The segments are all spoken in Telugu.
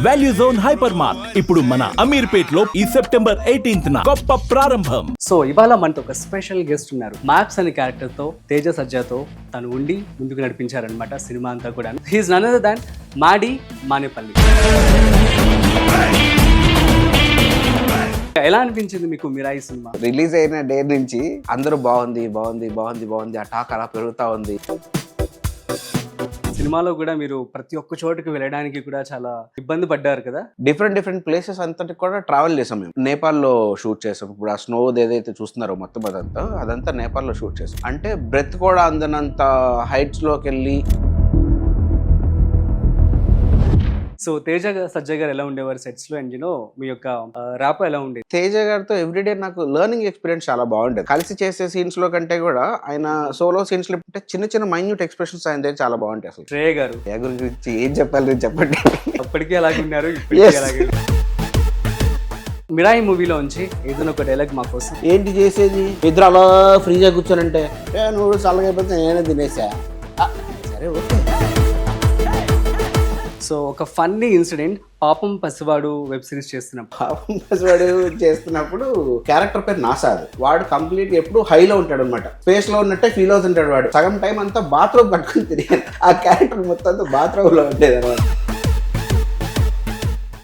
వాల్యూ జోన్ హైపర్ మార్ట్ ఇప్పుడు మన అమీర్పేట్ లో ఈ సెప్టెంబర్ 18th గొప్ప ప్రారంభం. సో ఇవాళ మనతో ఒక స్పెషల్ గెస్ట్ ఉన్నారు. మ్యాప్స్ అనే క్యారెక్టర్ తో తేజ సజ్జాతో తను ఉండి ముందుకు నడిపించారనమాట సినిమా అంతా కూడా. హీఈస్ నన్ అదర్ దాన్ మాడి మానేపల్లి. ఎలా అనిపించింది మీకు మిరాయి సినిమా? రిలీజ్ అయిన డే నుంచి అందరూ బాగుంది బాగుంది బాగుంది బాగుంది ఆ టాక్ అలా పెరుగుతా ఉంది. సినిమాలో కూడా మీరు ప్రతి ఒక్క చోటుకి వెళ్ళడానికి కూడా చాలా ఇబ్బంది పడ్డారు కదా. డిఫరెంట్ ప్లేసెస్ అంతటికి కూడా ట్రావెల్ చేసాం మేము. నేపాల్లో షూట్ చేసాం. ఇప్పుడు ఆ స్నో ఏదైతే చూస్తున్నారో మొత్తం అదంతా నేపాల్లో షూట్ చేసాం. అంటే బ్రెత్ కూడా అందనంత హైట్స్ లోకి వెళ్ళి. సో తేజ సజ్జ గారు ఎలా ఉండేవారు సెట్స్ లో? అండ్ మీ యొక్క ర్యాప్ ఎలా ఉండేది? తేజ గారితో ఎవ్రీడే నాకు లెర్నింగ్ ఎక్స్పీరియన్స్ చాలా బాగుండేది. కలిసి చేసే సీన్స్ లో కంటే కూడా ఆయన సోలో సీన్స్ లో చిన్న మైన్యూట్ ఎక్స్ప్రెషన్స్ ఆయన దగ్గర చాలా బాగుంటాయి. అసలు శ్రేయ గారు గురించి ఏం చెప్పాలి చెప్పండి. అప్పటికీ అలాగే ఉన్నారు, ఇప్పటికీ అలాగే. మిరాయి మూవీలో నుంచి ఏదైనా ఒక డైలాగ్ మా కోసం. ఏంటి చేసేది? ఇద్దరు అలా ఫ్రీగా కూర్చోనంటే నువ్వు చల్లగా అయిపోతే నేనే తినేసా. సరే ఓకే. సో ఒక ఫన్నీ ఇన్సిడెంట్, పాపం పసివాడు వెబ్ సిరీస్ చేస్తున్నప్పుడు క్యారెక్టర్ పేరు నాసాద్. వాడు కంప్లీట్ ఎప్పుడు హైలో ఉంటాడు అనమాట. స్పేస్ లో ఉన్నట్టే ఫీల్ అవుతుంటాడు. వాడు సగం టైం అంతా బాత్రూమ్ పట్టుకుని తిరిగాడు. ఆ క్యారెక్టర్ మొత్తం అంతా బాత్రూమ్ లో ఉండేది అనమాట.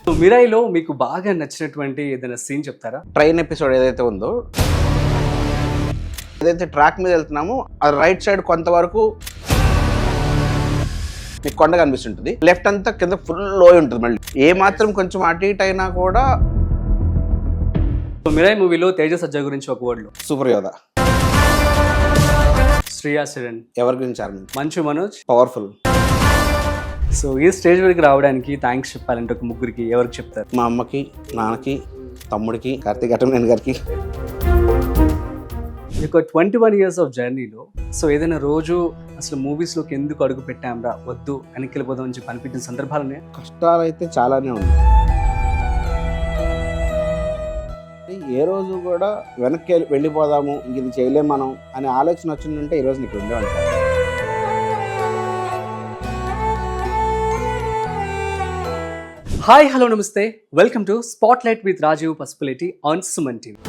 సో మిరాయిలో మీకు బాగా నచ్చినటువంటి ఏదైనా సీన్ చెప్తారా? ట్రైన్ ఎపిసోడ్ ఏదైతే ఉందో, ఏదైతే ట్రాక్ మీద వెళ్తున్నామో ఆ రైట్ సైడ్ కొంతవరకు మీకు కొండ కనిపిస్తుంటుంది. లెఫ్ట్ అంతా కింద ఫుల్ లోయ ఉంటుంది. మళ్ళీ ఏ మాత్రం కొంచెం అటు ఇటు అయినా కూడా. మిరాయి మూవీలో తేజ సజ్జ గురించి ఒక వర్డ్ లో. సూపర్ యోధ. శ్రియా శరణ్ ఎవరి గురించి ఆర్మీ. మంచు మనోజ్ పవర్ఫుల్. సో ఈ స్టేజ్ వరకు రావడానికి థ్యాంక్స్ చెప్పాలంటే ఒక ముగ్గురికి ఎవరికి చెప్తారు? మా అమ్మకి, నాన్నకి, తమ్ముడికి, కార్తీక్ అటమనేని గారికి. ఒక 21 years ఆఫ్ జర్నీలో సో ఏదైనా రోజు అసలు మూవీస్లోకి ఎందుకు అడుగు పెట్టాంరా, వద్దు వెనక్కి వెళ్ళిపోదాం అని చెప్పి అనిపించిన సందర్భాలనే? కష్టాలు అయితే చాలానే ఉన్నాయి. ఏ రోజు కూడా వెనక్కి వెళ్ళిపోదాము, ఇంక ఇది చేయలేం మనం అనే ఆలోచన వచ్చిందంటే ఈరోజు నీకు ఉండేవాళ్ళు. హాయ్ హలో నమస్తే, welcome to spotlight with Rajeev Pasupuleti on Suman TV.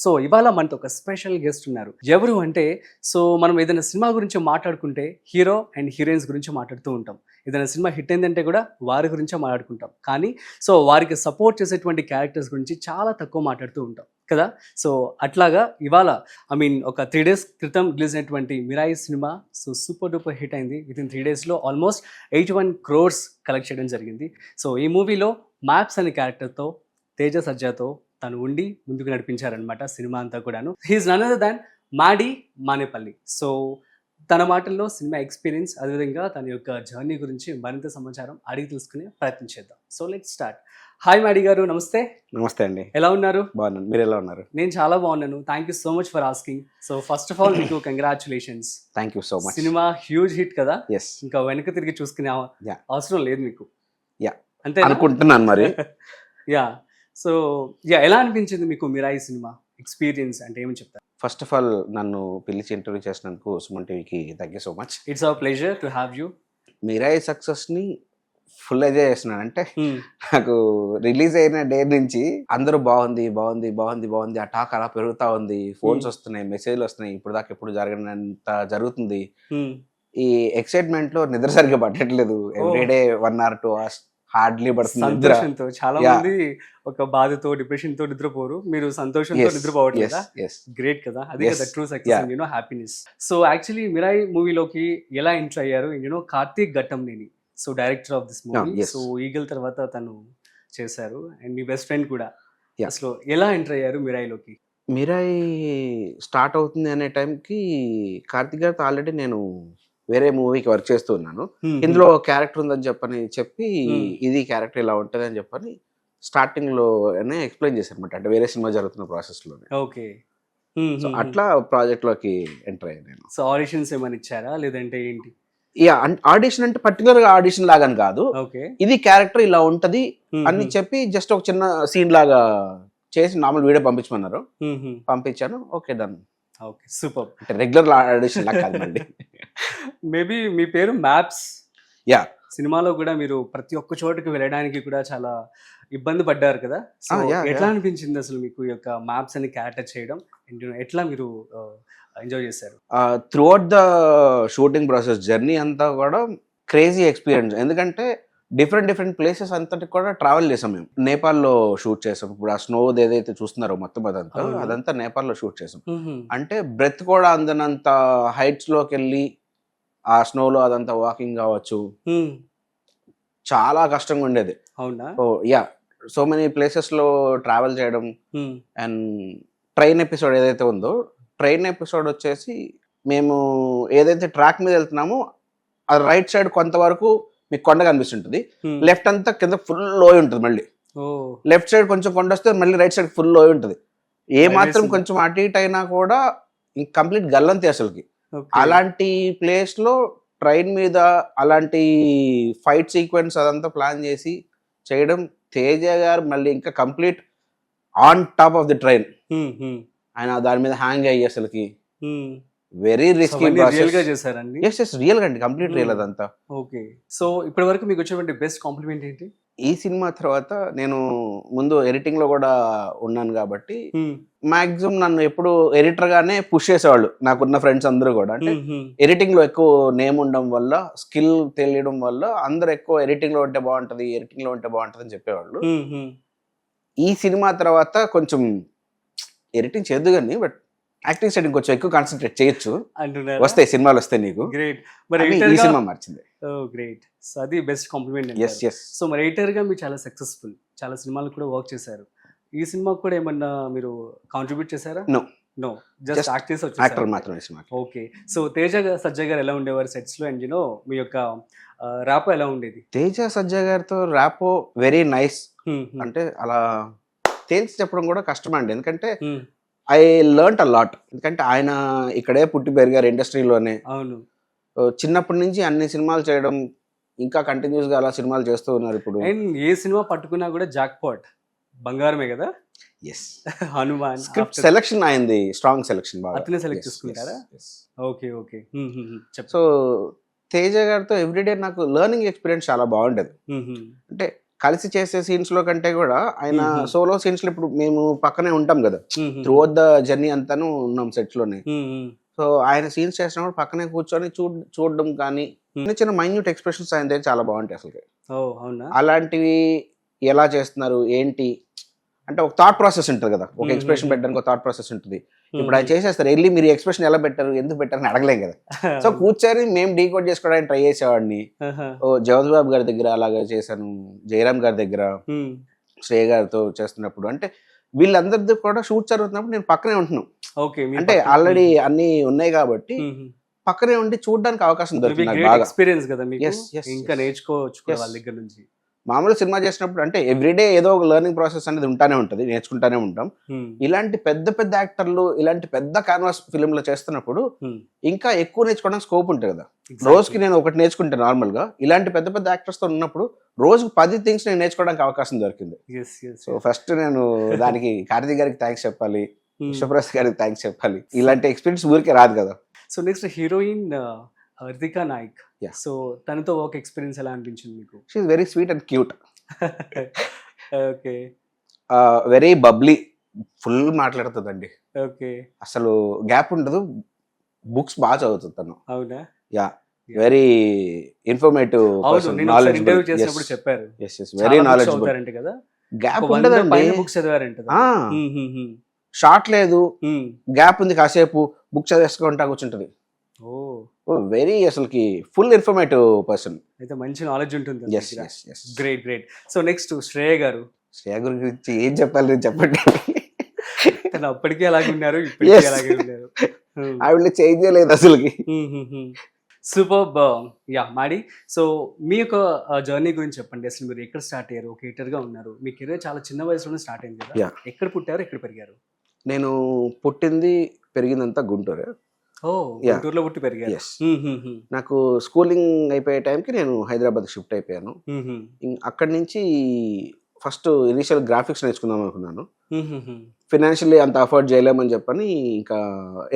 So ఇవాళ మనతో ఒక స్పెషల్ గెస్ట్ ఉన్నారు. ఎవరు అంటే, సో మనం ఏదైనా సినిమా గురించి మాట్లాడుకుంటే హీరో అండ్ హీరోయిన్స్ గురించి మాట్లాడుతూ ఉంటాం. ఏదైనా సినిమా హిట్ అయిందంటే కూడా వారి గురించే మాట్లాడుకుంటాం. కానీ సో వారికి సపోర్ట్ చేసేటువంటి క్యారెక్టర్స్ గురించి చాలా తక్కువ మాట్లాడుతూ ఉంటాం కదా. సో అట్లాగా ఇవాళ ఒక 3 days క్రితం రిలీజ్ అయినటువంటి Mirai cinema so super duper hit అయింది. విత్ ఇన్ 3 daysలో ఆల్మోస్ట్ 81 crores కలెక్ట్ చేయడం జరిగింది. సో ఈ మూవీలో మ్యాప్స్ అనే క్యారెక్టర్తో తేజ సజ్జాతో తను ఉండి ముందుకు నడిపించారనమాట సినిమా అంతా కూడాను. హీఈస్ నన్ అదర్ దాన్ మాడి మానేపల్లి. సో తన మాటల్లో సినిమా ఎక్స్పీరియన్స్, అదేవిధంగా తన యొక్క జర్నీ గురించి మరింత సమాచారం అడిగి తెలుసుకునే ప్రయత్నం చేద్దాం. So let's start. హాయ్ మాడి గారు, నమస్తే. నమస్తే అండి. ఎలా ఉన్నారు? బాగున్నాను, మీరు ఎలా ఉన్నారు? నేను చాలా బాగున్నాను. Thank you so much for asking. So first of all మీకు congratulations. Thank you so much. Cinema huge hit కదా. ఎస్. ఇంకా వెనక తిరిగి చూసుకునే అవసరం లేదు మీకు. అంతే అనుకుంటున్నాను మరి. యా. సో ఎలా అనిపించింది మీకు మిరాయి సినిమా ఎక్స్పీరియన్స్ అంటే ఏమని చెప్తారు? ఫస్ట్ ఆఫ్ ఆల్ నన్ను పిలిచి ఇంటర్వ్యూ చేసినందుకు సుమన్ టీవీకి thank you so much. It's our pleasure to have you. Mirai సక్సెస్ని ఫుల్ ఎంజాయ్ చేస్తున్నాను. అంటే నాకు రిలీజ్ అయిన డే నుంచి అందరూ బాగుంది బాగుంది బాగుంది బాగుంది ఆ టాక్ అలా పెరుగుతా ఉంది. ఫోన్స్ వస్తున్నాయి, మెసేజ్లు వస్తున్నాయి. ఇప్పుడు దాకా ఎప్పుడు జరగనంత జరుగుతుంది. ఈ ఎక్సైట్మెంట్ లో నిద్ర సరిగ్గా పట్టట్లేదు. ఎవ్రీడే 1 or 2 hours హార్డ్లీ పడుతుంది. సంతోషంతో చాలా మంది ఒక బాధతో డిప్రెషన్ తో నిద్రపోరు, మీరు సంతోషంతో నిద్రపోవట్లేదా? గ్రేట్ కదా, అదే కదా true success, happiness. So actually Mirai మూవీలోకి ఎలా ఎంటర్ అయ్యారు? Karthik Ghattamaneni so director of this movie. So Eagle తర్వాత తను చేశారు అండ్ మీ బెస్ట్ ఫ్రెండ్ కూడా. అసలు ఎలా ఎంటర్ అయ్యారు మిరాయిలోకి? మిరాయి స్టార్ట్ అవుతుంది అనే టైంకి కార్తీక్ గారితో ఆల్రెడీ నేను వేరే మూవీకి వర్క్ చేస్తూ ఉన్నాను. ఇందులో క్యారెక్టర్ ఉందని చెప్పి ఇది క్యారెక్టర్ ఇలా ఉంటుంది అని చెప్పని స్టార్టింగ్ లోనే ఎక్స్ప్లెయిన్ చేశారు అనమాట. అంటే వేరే సినిమా జరుగుతున్న ప్రాసెస్ లోనే. ఓకే. అట్లా ప్రాజెక్ట్ లోకి ఎంటర్ అయ్యాను నేను. సో ఆడిషన్స్ ఏమైనా ఇచ్చారా లేదంటే ఏంటి? ఆడిషన్ అంటే పర్టికులర్ గా ఆడిషన్ లాగా కాదు, ఇది క్యారెక్టర్ ఇలా ఉంటది అని చెప్పి జస్ట్ ఒక చిన్న సీన్ లాగా చేసి నార్మల్ వీడియో పంపించమన్నారు. పంపించాను. Okay done. Okay super. అంటే రెగ్యులర్ ఆడిషన్ లాగా కాదండి. మేబీ మీ పేరు మ్యాప్స్ యా సినిమాలో కూడా మీరు ప్రతి ఒక్క చోటుకి వెళ్ళడానికి కూడా చాలా ఇబ్బంది పడ్డారు కదా. సో yeah, ఎట్లా yeah. అనిపించింది అసలు మీకు ఈ యొక్క మ్యాప్స్ అని క్యాటర్ చేయడం and ఎట్లా మీరు ఎంజాయ్ చేశారు? Throughout the shooting process journey అంతా కూడా క్రేజీ ఎక్స్పీరియన్స్. ఎందుకంటే డిఫరెంట్ ప్లేసెస్ అంతటికి కూడా ట్రావెల్ చేసాం మేము. నేపాల్లో షూట్ చేసాం. ఇప్పుడు ఆ స్నో ఏదైతే చూస్తున్నారో మొత్తం అవును. అదంతా నేపాల్లో షూట్ చేసాం. మ్మ్. అంటే బ్రెత్ కూడా అందనంత హైట్స్ లోకి వెళ్ళి ఆ స్నోలో అదంతా వాకింగ్ కావచ్చు, మ్మ్. చాలా కష్టంగా ఉండేది. అవునా? So yeah, so many places లో ట్రావెల్ చేయడం. మ్మ్. అండ్ ట్రైన్ ఎపిసోడ్ ఏదైతే ఉందో, ట్రైన్ ఎపిసోడ్ వచ్చేసి మేము ఏదైతే ట్రాక్ మీద వెళ్తున్నామో అది రైట్ సైడ్ కొంతవరకు మీకు కొండ కనిపిస్తుంటుంది, మ్మ్. లెఫ్ట్ అంతా కింద ఫుల్ లోయ ఉంటుంది. మళ్ళీ ఓ లెఫ్ట్ సైడ్ కొంచెం కొండ వస్తే మళ్ళీ రైట్ సైడ్ ఫుల్ లోయ ఉంటుంది. ఏ భయం మాత్రం వేసిందా? కొంచెం అటు ఇటు అయినా కూడా కంప్లీట్ గల్లంతే అసలుకి. ఓకే. అలాంటి ప్లేస్ లో ట్రైన్ మీద అలాంటి ఫైట్ సీక్వెన్స్ అదంతా ప్లాన్ చేసి చేయడం, తేజ గారు మళ్ళీ ఇంకా complete on top of the train, మ్మ్. మ్మ్. ఆయన దాని మీద హ్యాంగ్ అయ్యి అసలుకి మ్మ్. వెరీ సో రిస్కీ అవన్నీ రియల్ గా ప్రాసెస్. చేశారండి? ఎస్ రియల్ గా అండి, కంప్లీట్ రియల్ Hmm. అదంతా. ఓకే. సో ఇప్పటి వరకు మీకు వచ్చేటువంటి బెస్ట్ కాంప్లిమెంట్ ఏంటి? ఈ సినిమా తర్వాత నేను ముందు ఎడిటింగ్ లో కూడా ఉన్నాను కాబట్టి మ్మ్. మాక్సిమం నన్ను ఎప్పుడు ఎడిటర్ గానే పుష్ చేసేవాళ్ళు నాకున్న ఫ్రెండ్స్ అందరూ కూడా. అంటే మ్మ్. ఎడిటింగ్ లో ఎక్కువ నేమ్ ఉండడం వల్ల, స్కిల్ తెలియడం వల్ల అందరూ ఎక్కువ ఎడిటింగ్ లో ఉంటే బాగుంటది, ఎడిటింగ్ లో ఉంటే బాగుంటది అని చెప్పేవాళ్ళు. మ్మ్. ఈ సినిమా తర్వాత కొంచెం ఎడిటింగ్ చేయొద్దు కానీ బట్ యాక్టింగ్ సైడ్ కొంచెం ఎక్కువ కాన్సన్ట్రేట్ చేయొచ్చు, అంటున్నారు. వస్తాయి సినిమాలు వస్తాయి నీకు. గ్రేట్. మరి అని ఎడిటర్ ఈ గా సినిమా మార్చింది. గ్రేట్. సో అది best compliment. Yes yes. So మరి ఎడిటర్ గా మీరు చాలా సక్సెస్ఫుల్, చాలా సినిమాలు కూడా వర్క్ చేశారు. ఈ సినిమాకి కూడా ఏమన్నా మీరు కాంట్రిబ్యూట్ చేశారా? No. No, just Just act చేసి యాక్టర్ వచ్చేసారు. మాత్రమే సినిమాకి. ఓకే. సో తేజ సజ్జయ్ గారు ఎలా ఉండేవారు సెట్స్ లో, అండ్ మీ యొక్క ర్యాప్ ఎలా ఉండేది? తేజ సజ్జా గారితో ర్యాపో వెరీ నైస్. మ్మ్. మ్మ్. అంటే అలా తేల్చి చెప్పడం కూడా కష్టమండి, ఎందుకంటే మ్మ్. I learnt a lot. ఎందుకంటే ఆయన ఇక్కడే పుట్టి పెరిగారు ఇండస్ట్రీలోనే. అవును. చిన్నప్పటి నుంచి అన్ని సినిమాలు చేయడం, ఇంకా కంటిన్యూస్ గా అలా సినిమాలు చేస్తూ ఉన్నారు ఇప్పుడు. అండ్ ఏ సినిమా పట్టుకున్నా కూడా జాక్ పాట్, బంగారమే కదా. ఎస్. హనుమాన్ స్క్రిప్ట్ సెలెక్షన్ అయింది, స్ట్రాంగ్ సెలెక్షన్ బాగా. అతనే సెలెక్ట్ Yes, చేసుకుంటారా? yes, yes. Okay okay. చెప్పు. సో తేజ గారితో ఎవ్రీడే నాకు లెర్నింగ్ ఎక్స్పీరియన్స్ చాలా బాగుండేది. అంటే కలిసి చేసే సీన్స్ లో కంటే కూడా ఆయన సోలో సీన్స్ లో ఇప్పుడు మేము పక్కనే ఉంటాం కదా, త్రూఅవుట్ ద జర్నీ అంతాను ఉన్నాం సెట్స్ లోనే. సో ఆయన సీన్స్ చేసినప్పుడు పక్కనే కూర్చొని చూడడం కానీ చిన్న చిన్న మైన్యూట్ ఎక్స్ప్రెషన్స్ ఆయన దగ్గర చాలా బాగుంటాయి అసలు. ఓ అవునా? అలాంటివి ఎలా చేస్తున్నారు ఏంటి అంటే ఒక థాట్ ప్రాసెస్ ఉంటుంది కదా, ఒక ఎక్స్ప్రెషన్ పెట్టడానికి ఒక థాట్ ప్రాసెస్ ఉంటుంది. ఇప్పుడు ఆయన చేసేస్తారు, వెళ్ళి మీరు ఎక్స్ప్రెషన్ ఎలా పెట్టారు ఎందుకు పెట్టారని అడగలేం కదా. సో కూర్చొని మేము డీకోడ్ చేసుకోవడానికి ట్రై చేసేవాడిని. ఓ జవహర్ బాబు గారి దగ్గర అలాగే చేశాను, జయరామ్ గారి దగ్గర, శ్రేయ గారితో చేస్తున్నప్పుడు. అంటే వీళ్ళందరితో కూడా షూట్ జరుగుతున్నప్పుడు నేను పక్కనే ఉంటున్నాను. ఓకే. అంటే ఆల్రెడీ అన్ని ఉన్నాయి కాబట్టి పక్కనే ఉండి చూడడానికి అవకాశం దొరికింది నాకు బాగా. ఎక్స్పీరియన్స్ కదా మీకు, Yes, yes, ఇంకా yes. నేర్చుకోవచ్చు కూడా Yes. వాళ్ళ దగ్గర నుంచి. మామూలు సినిమా చేసినప్పుడు అంటే ఎవ్రీడే ఏదో ఒక లెర్నింగ్ ప్రాసెస్ అనేది ఉంటానే ఉంటుంది, నేర్చుకుంటానే ఉంటాం. ఇలాంటి పెద్ద పెద్ద యాక్టర్లు ఇలాంటి పెద్ద కాన్వాస్ ఫిల్మ్ లో చేస్తున్నప్పుడు ఇంకా ఎక్కువ నేర్చుకోవడానికి స్కోప్ ఉంటుంది కదా. రోజుకి నేను ఒకటి నేర్చుకుంటే నార్మల్ గా, ఇలాంటి పెద్ద పెద్ద యాక్టర్స్ తో ఉన్నప్పుడు రోజుకి 10 థింగ్స్ నేను నేర్చుకోవడానికి అవకాశం దొరికింది. సో ఫస్ట్ నేను దానికి కార్తీక్ గారికి థ్యాంక్స్ చెప్పాలి, విశ్వప్రసాద్ గారికి థ్యాంక్స్ చెప్పాలి. ఇలాంటి ఎక్స్పీరియన్స్ ఊరికే రాదు కదా. So next heroine Ritika Nayak. Yeah. So తనతో వర్క్ ఎక్స్పీరియన్స్ ఎలా అనిపించింది మీకు? She is very sweet and cute, okay very bubbly, full మాట్లాడుతుందండి. ఓకే. అసలు గ్యాప్ ఉండదు, బుక్స్ బాగా చదువుతుంది తను. అవునా? Yeah, very informative person, knowledge interview చేసినప్పుడు చెప్పారు వెరీ నాలెడ్జబుల్. చదువుతారంట కదా, గ్యాప్ 100 ఉండదండి, పైన బుక్స్ చదివారంట. షార్ట్ లేదు, గ్యాప్ ఉంది, కాసేపు బుక్ చదివేసుకుంటా కూర్చుంటది. వెరీ అసలుకి ఫుల్ ఇన్ఫర్మేటివ్ పర్సన్. అయితే మంచి నాలెడ్జ్ ఉంటుంది. Yes yes yes. Great great. So next Shriya గారు. శ్రేయ గురించి ఏం చెప్పాలి నేను చెప్పండి. తను అప్పటికే అలాగే ఉన్నారు, ఇప్పటికీ Yes. అలాగే ఉన్నారు. ఆవిడ చేంజ్ చేయలేదు అసలుకి. సూపర్. యా మాడి, సో మీ యొక్క జర్నీ గురించి చెప్పండి. అసలు మీరు ఎక్కడ స్టార్ట్ అయ్యారు? ఒక ఎడిటర్ గా ఉన్నారు, మీ కెరీర్ చాలా చిన్న వయసులోనే స్టార్ట్ అయింది కదా. Yeah. ఎక్కడ పుట్టారు, ఎక్కడ పెరిగారు? నేను పుట్టింది పెరిగిందంతా గుంటూరే. ఓ Yeah. గుంటూరులో పుట్టి పెరిగారు. Yes. నాకు స్కూలింగ్ అయిపోయే టైంకి నేను హైదరాబాద్ షిఫ్ట్ అయిపోయాను. అక్కడి నుంచి ఫస్ట్ ఇనిషియల్ గ్రాఫిక్స్ నేర్చుకుందాం అనుకున్నాను. ఫినాన్షియల్లీ అంత అఫోర్డ్ చేయలేమని చెప్పని ఇంకా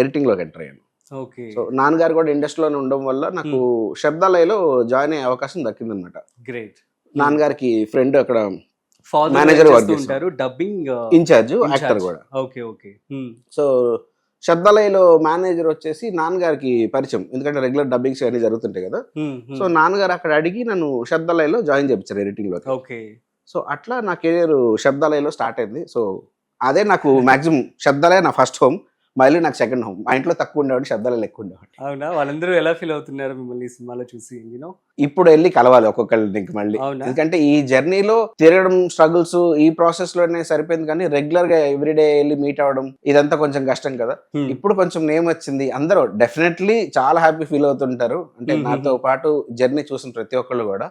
ఎడిటింగ్ లోకి ఎంటర్ అయ్యాను. ఓకే. సో నాన్నగారు కూడా ఇండస్ట్రీలోనే ఉండడం వల్ల నాకు శబ్దాలయలో జాయిన్ అయ్యే అవకాశం దక్కిందనమాట. గ్రేట్. నాన్నగారికి ఫ్రెండ్ అక్కడ ఫాదర్ Manager work ఉంటారు, డబ్బింగ్ ఇన్ఛార్జ్, యాక్టర్ కూడా. Okay okay. సో శబ్దాలయలో మేనేజర్ వచ్చేసి నాన్నగారికి పరిచయం, ఎందుకంటే రెగ్యులర్ డబ్బింగ్స్ అన్ని జరుగుతుంటాయి కదా. సో నాన్నగారు అక్కడ అడిగి నన్ను శబ్దాలయలో జాయిన్ చేయించారు ఎడిటింగ్ లో. ఓకే. సో అట్లా నా కెరీర్ శబ్దాలయలో స్టార్ట్ అయింది. సో అదే నాకు మాక్సిమం శబ్దాలయ నా ఫస్ట్ హోమ్, మళ్ళీ నాకు సెకండ్ హోమ్. మా ఇంట్లో తక్కువ ఉండేవాడు, శబ్దాలయాలు ఎక్కువ ఉండేవాడు. అవునా? వాళ్ళందరూ ఎలా ఫీల్ అవుతున్నారు మిమ్మల్ని ఈ సినిమాలో చూసి? యూనో ఇప్పుడు వెళ్ళి కలవాలి ఒక్కొక్కరిని ఇంక మళ్ళీ, అవునా? ఎందుకంటే ఈ జర్నీలో తిరగడం స్ట్రగుల్స్ ఈ ప్రాసెస్ లోనే సరిపోయింది, కానీ రెగ్యులర్ గా ఎవ్రీడే వెళ్ళి మీట్ అవ్వడం ఇదంతా కొంచెం కష్టం కదా. ఇప్పుడు కొంచెం నేమ్ వచ్చింది, అందరూ డెఫినెట్లీ చాలా హ్యాపీ ఫీల్ అవుతుంటారు. అంటే నాతో పాటు జర్నీ చూసిన ప్రతి ఒక్కళ్ళు కూడా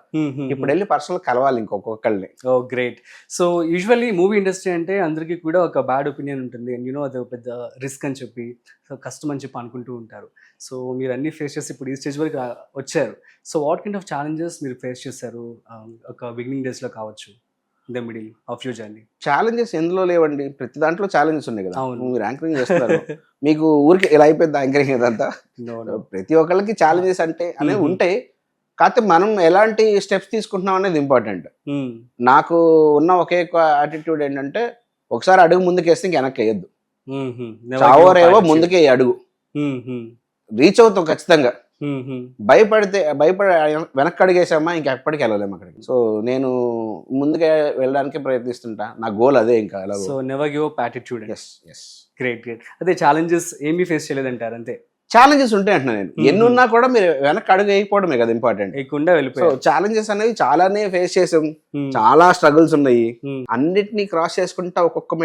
ఇప్పుడు వెళ్ళి పర్సనల్ కలవాలి ఇంకొకళ్ళని. Oh great. So usually movie industry అంటే అందరికీ కూడా ఒక బ్యాడ్ ఒపీనియన్ ఉంటుంది, అండ్ యూనో అది పెద్ద రిస్క్ అని చెప్పి, సో కష్టం అని చెప్పి అనుకుంటూ ఉంటారు. సో మీరు అన్ని ఫేస్ చేసి ఇప్పుడు ఈ స్టేజ్ వరకు వచ్చారు. So what kind of challenges మీరు ఫేస్ చేశారు ఒక బిగినింగ్ డేస్ లో కావచ్చు, the middle of your journey? Challenges ఎందులో లేవండి, ప్రతి దాంట్లో ఛాలెంజెస్ ఉన్నాయి కదా. అవును. మీరు యాంకరింగ్ చేస్తున్నారు, మీకు ఊరికి ఇలా అయిపోయింది యాంకరింగ్ ఇదంతా. ప్రతి ఒక్కళ్ళకి ఛాలెంజెస్ అంటే అనేవి ఉంటాయి, కాకపోతే మనం ఎలాంటి స్టెప్స్ తీసుకుంటున్నాం అనేది ఇంపార్టెంట్. నాకు ఉన్న ఒకే యాటిట్యూడ్ ఏంటంటే, ఒకసారి అడుగు ముందుకేస్తే ఇంక వెనక్కి వేయద్దు, చావరేవో ముందుకే అడుగు, రీచ్ అవుతాం ఖచ్చితంగా. భయపడి వెనక్కి అడిగేసామా ఇంకెప్పటికి వెళ్ళలేము అక్కడికి. సో నేను ముందుకే వెళ్ళడానికి ప్రయత్నిస్తుంటా, నా గోల్ అదే. ఇంకా so never give up attitude. Yes yes. Great great. అదే ఛాలెంజెస్ ఏమీ ఫేస్ చేయలేదంటారు అంతే? ఛాలెంజెస్ ఉంటాయి అంటున్నా నేను. ఎన్ని ఉన్నా కూడా మీరు వెనక్కి అడుగు వేయకపోవడమే కదా ఇంపార్టెంట్. సో ఛాలెంజెస్ అనేవి చాలానే ఫేస్ చేసాం, చాలా స్ట్రగుల్స్ ఉన్నాయి. అన్నిటినీ క్రాస్ చేసుకుంటా ఒక్కొక్క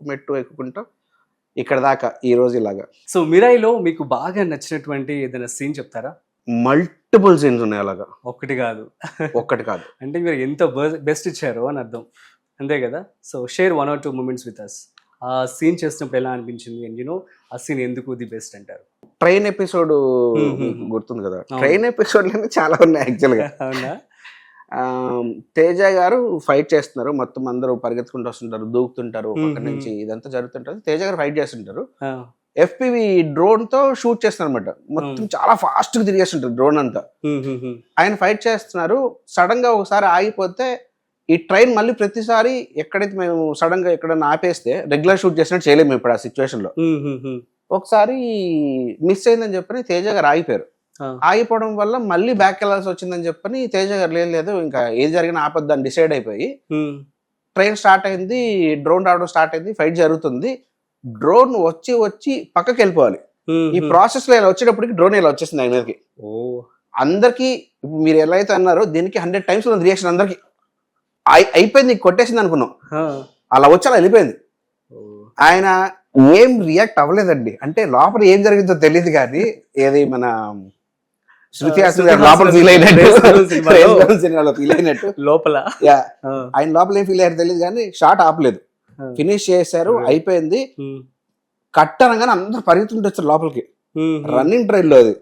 మెట్టు ఎక్కుకుంటా ఇక్కడ దాకా ఈ రోజు ఇలాగా. సో మిరాయిలో మీకు బాగా నచ్చినటువంటి ఏదైనా సీన్ చెప్తారా? మల్టిపుల్ సీన్స్ ఉన్నాయి అలాగా, ఒక్కటి కాదు. అంటే మీరు ఎంత బెస్ట్ ఇచ్చారో అని అర్థం, అంతే కదా. So share 1 or 2 moments with us. ఆ సీన్ చేసినప్పుడు ఎలా అనిపించింది, అండ్ యూనో ఆ సీన్ ఎందుకు ది బెస్ట్ అంటారు? ట్రైన్ ఎపిసోడ్ గుర్తుంది కదా. ట్రైన్ ఎపిసోడ్ చాలా ఉన్నాయి యాక్చువల్ గా. అవునా? తేజ గారు ఫైట్ చేస్తున్నారు, మొత్తం అందరూ పరిగెత్తుకుంటూ వస్తుంటారు, దూకుతుంటారు అక్కడి నుంచి, ఇదంతా జరుగుతుంటారు. తేజ గారు ఫైట్ చేస్తుంటారు, FPV డ్రోన్ తో షూట్ చేస్తున్నారు అనమాట. మొత్తం చాలా ఫాస్ట్ గా తిరిగేస్తుంటారు డ్రోన్ అంతా. ఆయన ఫైట్ చేస్తున్నారు, సడన్ గా ఒకసారి ఆగిపోతే ఈ ట్రైన్ మళ్ళీ ప్రతిసారి ఎక్కడైతే మేము సడన్ గా ఎక్కడైనా ఆపేస్తే రెగ్యులర్ షూట్ చేసినట్టు చేయలేము ఇప్పుడు ఆ సిచ్యువేషన్ లో. ఒకసారి మిస్ అయిందని చెప్పని తేజ గారు ఆగిపోయారు. ఆగిపోవడం వల్ల మళ్ళీ బ్యాక్ వెళ్ళాల్సి వచ్చిందని చెప్పని తేజ గారు లేదు ఇంకా ఏది జరిగినా ఆపద్దని డిసైడ్ అయిపోయి ట్రైన్ స్టార్ట్ అయింది, డ్రోన్ రావడం స్టార్ట్ అయింది, ఫైట్ జరుగుతుంది. డ్రోన్ వచ్చి పక్కకి వెళ్ళిపోవాలి. ఈ ప్రాసెస్ లో ఇలా వచ్చేటప్పటికి డ్రోన్ ఇలా వచ్చేసింది ఆయన మీదకి. అందరికి ఇప్పుడు మీరు ఎలా అయితే అన్నారో దీనికి 100 times రియాక్షన్ అందరికి అయిపోయింది, కొట్టేసింది అనుకున్నాం. అలా వచ్చి అలా వెళ్ళిపోయింది. ఆయన ఏం రియాక్ట్ అవ్వలేదండి, అంటే లోపల ఏం జరిగిందో తెలియదు కానీ ఏది మన శృతి హాసన్ గారు లోపల ఫీల్ అయినట్టు లోపల ఆయన లోపల ఏం ఫీల్ అయ్యారు తెలియదు కానీ షాట్ ఆపలేదు, ఫినిష్ చేశారు, అయిపోయింది. కట్ అనగానే అందరూ పరిగెత్తుంటూ వచ్చారు లోపలికి, రన్నింగ్ ట్రైన్ లో అది.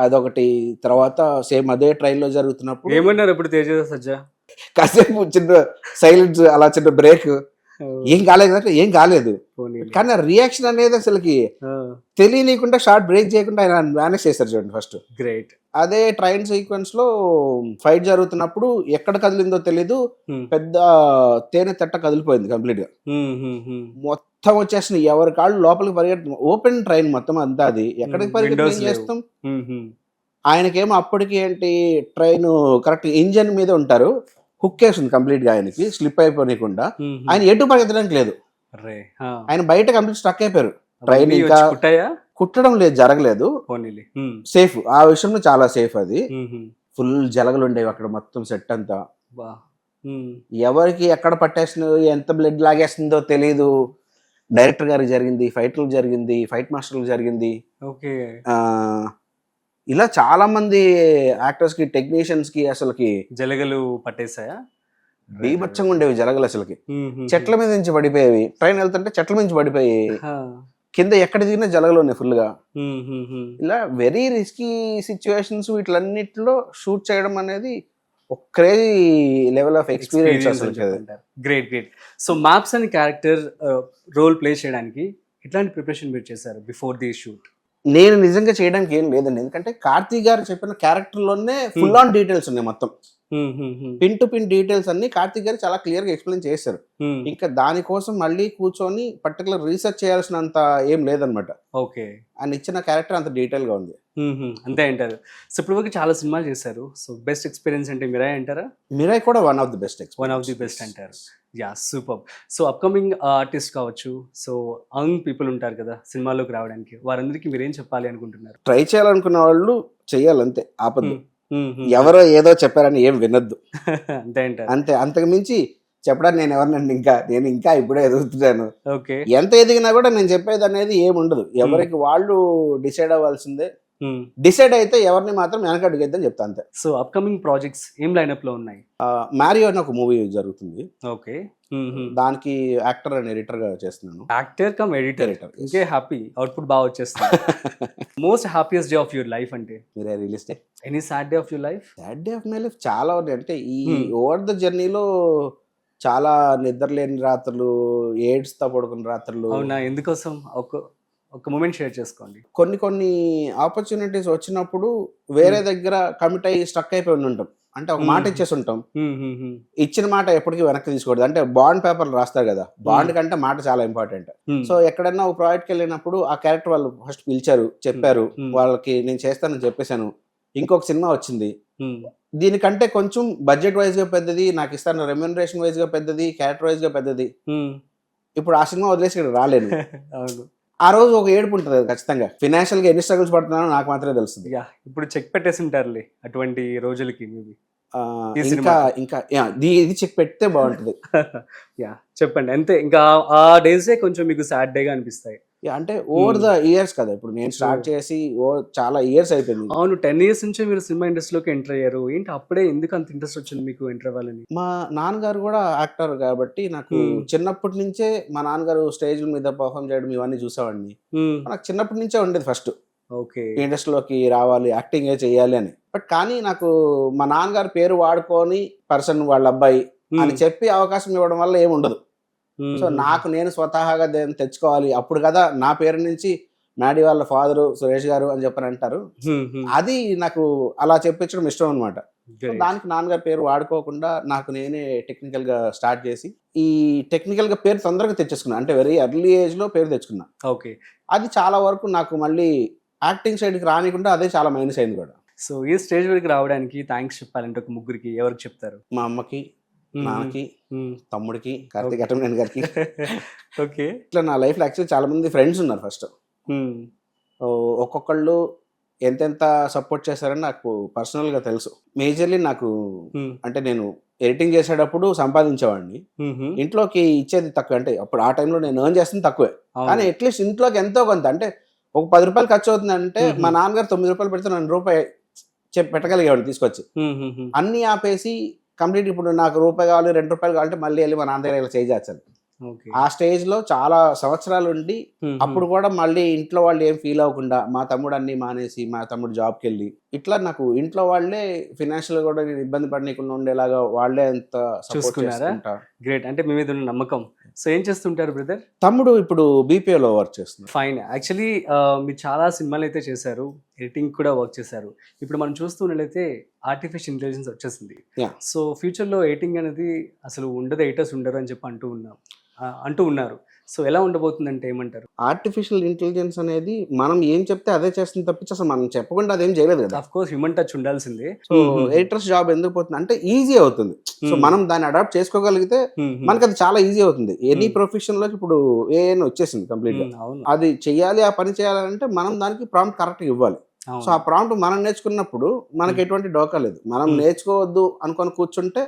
అదొకటి. తర్వాత సేమ్ అదే ట్రైన్ లో జరుగుతున్నప్పుడు ఏమన్నారు ఇప్పుడు తేజ సజ్జా? కాసేపు చిన్న సైలెన్స్, అలా చిన్న బ్రేక్, ఏం కాలేదు అంటే ఏం కాలేదు, కానీ రియాక్షన్ అనేది అసలుకి తెలియకుండా షార్ట్ బ్రేక్ చేయకుండా ఆయన మేనేజ్ చేశారు చూడండి ఫస్ట్. గ్రేట్. అదే ట్రైన్ సీక్వెన్స్ లో ఫైట్ జరుగుతున్నప్పుడు ఎక్కడ కదిలిందో తెలీదు, పెద్ద తేనె తట్ట కదిలిపోయింది కంప్లీట్ గా, మొత్తం వచ్చేసింది. ఎవరి కాళ్ళు లోపలికి పరిగెత్త, ఓపెన్ ట్రైన్ మొత్తం అంతా, అది ఎక్కడికి పరిగెత్తం చేస్తాం. ఆయనకేమో అప్పటికి ఏంటి ట్రైన్ కరెక్ట్ ఇంజన్ మీద ఉంటారు, హుక్ వేస్తుంది కంప్లీట్ గా, ఆయనకి స్లిప్ అయిపోనీయకుండా. ఆయన ఎటు పరిగెత్తడానికి లేదు, ఆయన బయట కంప్లీట్ స్ట్రక్ అయిపోయారు. ట్రైన్ ఇంకా కుట్టడం లేదు, జరగలేదు, సేఫ్. ఆ విషయంలో చాలా సేఫ్. అది ఫుల్ జలగలు ఉండేవి అక్కడ మొత్తం సెట్ అంతా. ఎవరికి ఎక్కడ పట్టేస్తుందో, ఎంత బ్లడ్ లాగేస్తుందో తెలియదు. డైరెక్టర్ గారికి జరిగింది, ఫైటర్లకు జరిగింది, ఫైట్ మాస్టర్లకు జరిగింది. ఇలా చాలా మంది యాక్టర్స్ కి, టెక్నీషియన్స్ కి అసలుకి జలగలు పట్టేసాయా? బీభత్సంగా ఉండేవి జలగలు అసలుకి. చెట్ల మీద నుంచి పడిపోయేవి, ట్రైన్ వెళ్తుంటే చెట్ల నుంచి పడిపోయి కింద ఎక్కడ దిగినా జలగలు ఉన్నాయి ఫుల్ గా. ఇలా వెరీ రిస్కీ సిచ్యువేషన్స్, వీటిలన్నిటిలో షూట్ చేయడం అనేది ఒక క్రేజీ లెవెల్ ఆఫ్ ఎక్స్పీరియన్స్ అసలు. Great great. సో మ్యాప్స్ అనే క్యారెక్టర్ రోల్ ప్లే చేయడానికి ఎట్లాంటి ప్రిపరేషన్ మీరు చేశారు బిఫోర్ ది షూట్? నేను నిజంగా చేయడానికి ఏం లేదండి, ఎందుకంటే కార్తీక్ గారు చెప్పిన క్యారెక్టర్ లోనే ఫుల్ ఆన్ డీటెయిల్స్ ఉన్నాయి. మొత్తం పిన్ టు పిన్ డీటెయిల్స్ అన్ని కార్తీక్ గారు చాలా క్లియర్ గా ఎక్స్ప్లెయిన్ చేశారు. ఇంకా దానికోసం మళ్ళీ కూర్చొని పర్టికులర్ రీసెర్చ్ చేయాల్సినంత ఏం లేదనమాట. ఓకే, ఆయన ఇచ్చిన క్యారెక్టర్ అంత డీటెయిల్ గా ఉంది. అంతే అంటారు. సో ఇప్పుడు వరకు చాలా సినిమాలు చేశారు. సో బెస్ట్ ఎక్స్పీరియన్స్ అంటే మిరాయ్ అంటారా? మిరాయ్ కూడా వన్ ఆఫ్ ది బెస్ట్ అంటారు. Yeah, super. So upcoming artist కావచ్చు, సో యంగ్ పీపుల్ ఉంటారు కదా సినిమాలోకి రావడానికి, వారందరికీ మీరేం చెప్పాలి అనుకుంటున్నారు? ట్రై చేయాలనుకున్న వాళ్ళు చెయ్యాలంతే, ఆపద్దు. ఎవరో ఏదో చెప్పారని ఏం వినొద్దు. అంతే అంటారు. అంతే, అంతకు మించి చెప్పడానికి నేను ఎవరినండి, నేను ఇంకా ఇప్పుడే ఎదుగుతున్నాను. ఓకే, ఎంత ఎదిగినా కూడా నేను చెప్పేది అనేది ఏమి ఉండదు. ఎవరికి వాళ్ళు డిసైడ్ అవ్వాల్సిందే. డిసైడ్ అయితే ఎవరిని మాత్రం వెనకడుగేద్దని చెప్తా అంతే. సో అప్కమింగ్ ప్రాజెక్ట్స్ ఏం లైనప్ లో ఉన్నాయి? మ్యారియో అని ఒక మూవీ జరుగుతుంది. ఓకే, దానికి యాక్టర్ అండ్ ఎడిటర్ గా చేస్తున్నాను. Actor come editor. ఇంకే హ్యాపీ, అవుట్పుట్ బాగా వచ్చేస్తుంది. Most happiest day of your life అంటే? మీరే release day. Any sad day of your life? Sad day of my life చాలా ఉన్నాయి. అంటే ఈ ఓవర్ ద జర్నీలో చాలా నిద్రలేని రాత్రులు, ఏడ్స్తో పడుకున్న రాత్రులు. అవునా? ఎందుకోసం? ఒక మూమెంట్ షేర్ చేసుకోండి. కొన్ని ఆపర్చునిటీస్ వచ్చినప్పుడు వేరే దగ్గర కమిట్ అయ్యి స్టక్ అయిపోయి ఉంటాం. అంటే ఒక మాట ఇచ్చేసి ఉంటాం, ఇచ్చిన మాట ఎప్పటికీ వెనక్కి తీసుకోవద్దు. అంటే బాండ్ పేపర్లు రాస్తారు కదా, బాండ్ కంటే మాట చాలా ఇంపార్టెంట్. సో ఎక్కడన్నా ఒక ప్రాజెక్ట్కి వెళ్ళినప్పుడు ఆ క్యారెక్టర్ వాళ్ళు ఫస్ట్ పిలిచారు, చెప్పారు, వాళ్ళకి నేను చేస్తానని చెప్పేశాను. ఇంకొక సినిమా వచ్చింది, దీనికంటే కొంచెం బడ్జెట్ వైజ్ గా పెద్దది, నాకు ఇస్తాను రెమ్యూనరేషన్ వైజ్ గా పెద్దది, క్యారెక్టర్ వైజ్ గా పెద్దది. ఇప్పుడు ఆ సినిమా వదిలేసి ఇక్కడ రాలేను. అవును, ఆ రోజు ఒక ఏడుపు ఉంటుంది ఖచ్చితంగా. ఫినాన్షియల్ గా ఎన్ని స్ట్రగుల్స్ పడుతున్నానో నాకు మాత్రమే తెలుస్తుంది. ఇప్పుడు చెక్ పెట్టేసి ఉంటారులే అటువంటి రోజులకి. ఇంకా ఇది చెక్ పెడితే బాగుంటుంది. యా, చెప్పండి. అంతే, ఇంకా ఆ డేసే కొంచెం మీకు సాడ్ డే గా అనిపిస్తాయి. అంటే ఓవర్ ద ఇయర్స్ కదా, ఇప్పుడు నేను స్టార్ట్ చేసి చాలా ఇయర్స్ అయిపోయింది. అవును, 10 years నుంచే మీరు సినిమా ఇండస్ట్రీలోకి ఎంటర్ అయ్యారు. ఏంటి అప్పుడే ఎందుకు అంత ఇంట్రెస్ట్ వచ్చింది మీకు ఎంటర్ అవ్వాలని? మా నాన్నగారు కూడా యాక్టర్ కాబట్టి నాకు చిన్నప్పటి నుంచే మా నాన్నగారు స్టేజ్ మీద పర్ఫామ్ చేయడం ఇవన్నీ చూసేవాడిని. నాకు చిన్నప్పటి నుంచే ఉండేది ఫస్ట్ ఓకే ఇండస్ట్రీలోకి రావాలి, యాక్టింగ్ చేయాలి అని. బట్ కానీ నాకు మా నాన్నగారి పేరు వాడుకొని పర్సన్ వాళ్ళ అబ్బాయి అని చెప్పి అవకాశం ఇవ్వడం వల్ల ఏమి ఉండదు. సో నాకు నేను స్వతహాగా తెచ్చుకోవాలి, అప్పుడు కదా నా పేరు నుంచి నాడి వాళ్ళ ఫాదరు సురేష్ గారు అని చెప్పని అంటారు. అది నాకు అలా చెప్పించడం ఇష్టం అనమాట. దానికి నాన్నగారి పేరు వాడుకోకుండా నాకు నేనే టెక్నికల్ గా స్టార్ట్ చేసి ఈ టెక్నికల్ గా పేరు తొందరగా తెచ్చేసుకున్నా. అంటే వెరీ ఎర్లీ ఏజ్ లో పేరు తెచ్చుకున్నా. ఓకే, అది చాలా వరకు నాకు మళ్ళీ యాక్టింగ్ సైడ్కి రానికుండా అదే చాలా మైనస్ అయింది కూడా. సో ఈ స్టేజ్ వరకు రావడానికి థ్యాంక్స్ చెప్పాలంటే ఒక ముగ్గురికి ఎవరికి చెప్తారు? మా అమ్మకి, నాన్నకి, తమ్ముడికి, కార్తీక్ అటెండెంట్ గారికి. ఓకే, ఇట్లా నా లైఫ్ లో యాక్చువల్లీ చాలా మంది ఫ్రెండ్స్ ఉన్నారు. ఫస్ట్ ఒక్కొక్కళ్ళు ఎంతెంత సపోర్ట్ చేశారని నాకు పర్సనల్ గా తెలుసు. మేజర్లీ నాకు అంటే నేను ఎడిటింగ్ చేసేటప్పుడు సంపాదించేవాడిని, ఇంట్లోకి ఇచ్చేది తక్కువ. అంటే అప్పుడు ఆ టైంలో నేను ఎర్న్ చేస్తుంది తక్కువే, కానీ అట్లీస్ట్ ఇంట్లోకి ఎంతో కొంత, అంటే ఒక 10 రూపాయలు ఖర్చు అవుతుంది అంటే మా నాన్నగారు 9 రూపాయలు పెడితే నన్ను రూపాయి పెట్టగలిగేవాడిని తీసుకొచ్చి. అన్ని ఆపేసి కంప్లీట్ ఇప్పుడు నాకు రూపాయి కావాలి, 2 రూపాయలు కావాలంటే మళ్ళీ వెళ్ళి మా నాన్న దగ్గర ఇలా చేయించాలి. ఆ స్టేజ్ లో చాలా సంవత్సరాలు ఉండి అప్పుడు కూడా మళ్ళీ ఇంట్లో వాళ్ళు ఏం ఫీల్ అవ్వకుండా మా తమ్ముడు అన్ని మానేసి మా తమ్ముడు జాబ్కి వెళ్ళి ఇట్లా నాకు ఇంట్లో వాళ్ళే ఫినాన్షియల్ కూడా నేను ఇబ్బంది పడనీకుండా ఉండేలాగా వాళ్ళే ఎంత చూసుకున్నారా? గ్రేట్, అంటే మీ మీద ఉన్న నమ్మకం. సో ఏం చేస్తుంటారు బ్రదర్? తమ్ముడు ఇప్పుడు బీపీఓలో వర్క్ చేస్తున్నారు. ఫైన్. యాక్చువల్లీ మీరు చాలా సినిమాలు అయితే చేశారు, ఎడిటింగ్ కూడా వర్క్ చేశారు. ఇప్పుడు మనం చూస్తున్నట్లయితే ఆర్టిఫిషియల్ ఇంటెలిజెన్స్ వచ్చేసింది. సో ఫ్యూచర్లో ఎడిటింగ్ అనేది అసలు ఉండదు, ఎడిటర్స్ ఉండరు అని చెప్పి అంటూ ఉన్నారు. సో ఎలా ఉండబోతుందంటే ఏమంటారు? ఆర్టిఫిషియల్ ఇంటెలిజెన్స్ అనేది మనం ఏం చెప్తే అదే చేస్తుంది తప్పించి అసలు మనం చెప్పకుండా అదేం చేయలేదు కదా. ఆఫ్ కోర్స్ హ్యూమన్ టచ్ ఉండాల్సిందే. సో ఎడిటర్స్ జాబ్ ఎందుకు పోతుంది అంటే ఈజీ అవుతుంది. సో మనం దాన్ని అడాప్ట్ చేసుకోగలిగితే మనకి అది చాలా ఈజీ అవుతుంది. ఎనీ ప్రొఫెషన్ లోకి ఇప్పుడు ఏఐ వచ్చేసింది కంప్లీట్ గా. అది చెయ్యాలి, ఆ పని చేయాలంటే మనం దానికి ప్రాంప్ట్ కరెక్ట్ గా ఇవ్వాలి. సో ఆ ప్రాంప్ట్ మనం నేర్చుకున్నప్పుడు మనకి ఎటువంటి డోకా లేదు. మనం నేర్చుకోవద్దు అనుకొని కూర్చుంటే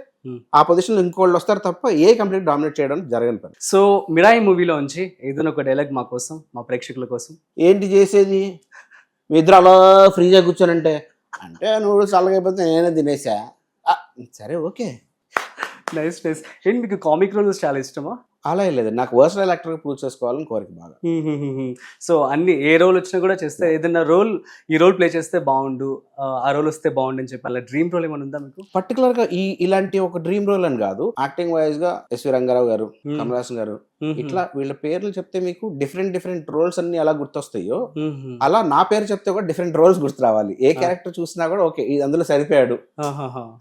ఆ పొజిషన్ లో ఇంకోళ్ళు వస్తారు తప్ప ఏ కంప్లీట్ డామినేట్ చేయడం జరగని పని. సో మిరాయి మూవీలో నుంచి ఏదైనా ఒక డైలాగ్ మా కోసం, మా ప్రేక్షకుల కోసం. ఏంటి చేసేది, మీ ఇద్దరు అలా ఫ్రీగా కూర్చోనంటే అంటే నువ్వు చల్లగైపోతే నేనే తినేసా, సరే ఓకే. Nice nice. ఏంటి మీకు కామిక్ రోల్స్ చాలా ఇష్టమా? అలా లేదు, నాకు వర్సటైల్ యాక్టర్ ప్రూవ్ చేసుకోవాలని కోరిక బాగా. సో అన్ని ఏ రోల్ వచ్చినా కూడా చేస్తే, ఏదైనా రోల్ ఈ రోల్ ప్లే చేస్తే బాగుండు, ఆ రోల్ వస్తే బాగుండు అని చెప్పి అలా డ్రీమ్ రోల్ ఏమైనా ఉందా మీకు? పర్టికులర్ గా ఇలాంటి ఒక డ్రీమ్ రోల్ అని కాదు, యాక్టింగ్ వైజ్ గా ఎస్వి రంగారావు గారు, కమల్ హాసన్ గారు, ఇట్లా వీళ్ళ పేర్లు చెప్తే మీకు డిఫరెంట్ రోల్స్ అన్ని ఎలా గుర్తొస్తాయో అలా నా పేరు చెప్తే కూడా డిఫరెంట్ రోల్స్ గుర్తు రావాలి. ఏ క్యారెక్టర్ చూసినా కూడా ఓకే ఇది అందులో సరిపోయాడు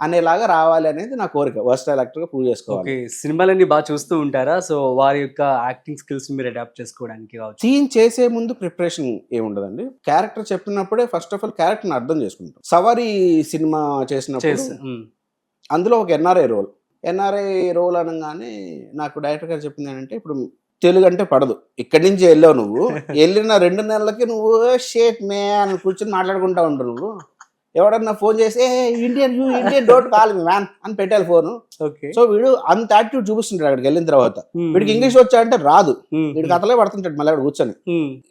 అనేలాగా రావాలి అనేది నా కోరిక. వర్స్టైల్ యాక్టర్ గా ప్రూవ్ చేసుకోవాలి. సినిమాలన్నీ బాగా చూస్తూ ఉంటారా? సో వారి యొక్క యాక్టింగ్ స్కిల్స్ మీరు అడాప్ట్ చేసుకోవడానికి కావచ్చు. సీన్ చేసే ముందు ప్రిపరేషన్ ఏముండదండి. క్యారెక్టర్ చెప్పినప్పుడే ఫస్ట్ ఆఫ్ ఆల్ క్యారెక్టర్ అర్థం చేసుకుంటాం. సవారీ సినిమా చేసినప్పుడు అందులో ఒక ఎన్ఆర్ఐ రోల్ అనగానే నాకు డైరెక్టర్ గారు చెప్పింది ఏంటంటే, ఇప్పుడు తెలుగు అంటే పడదు, ఇక్కడి నుంచి వెళ్ళావు నువ్వు, వెళ్ళిన 2 నెలలకి నువ్వు షేట్ మే అని కూర్చొని మాట్లాడుకుంటా ఉంటావు. నువ్వు ఎవడన్నా ఫోన్ చేసి Indian don't call me man అని పెట్టాలి ఫోన్. సో వీడు అంత యాటిట్యూడ్ చూపిస్తుంటాడు అక్కడికి వెళ్ళిన తర్వాత. వీడికి ఇంగ్లీష్ వచ్చా అంటే రాదు, వీడికి కథలే పడుతుంటాడు మళ్ళీ అక్కడ కూర్చొని.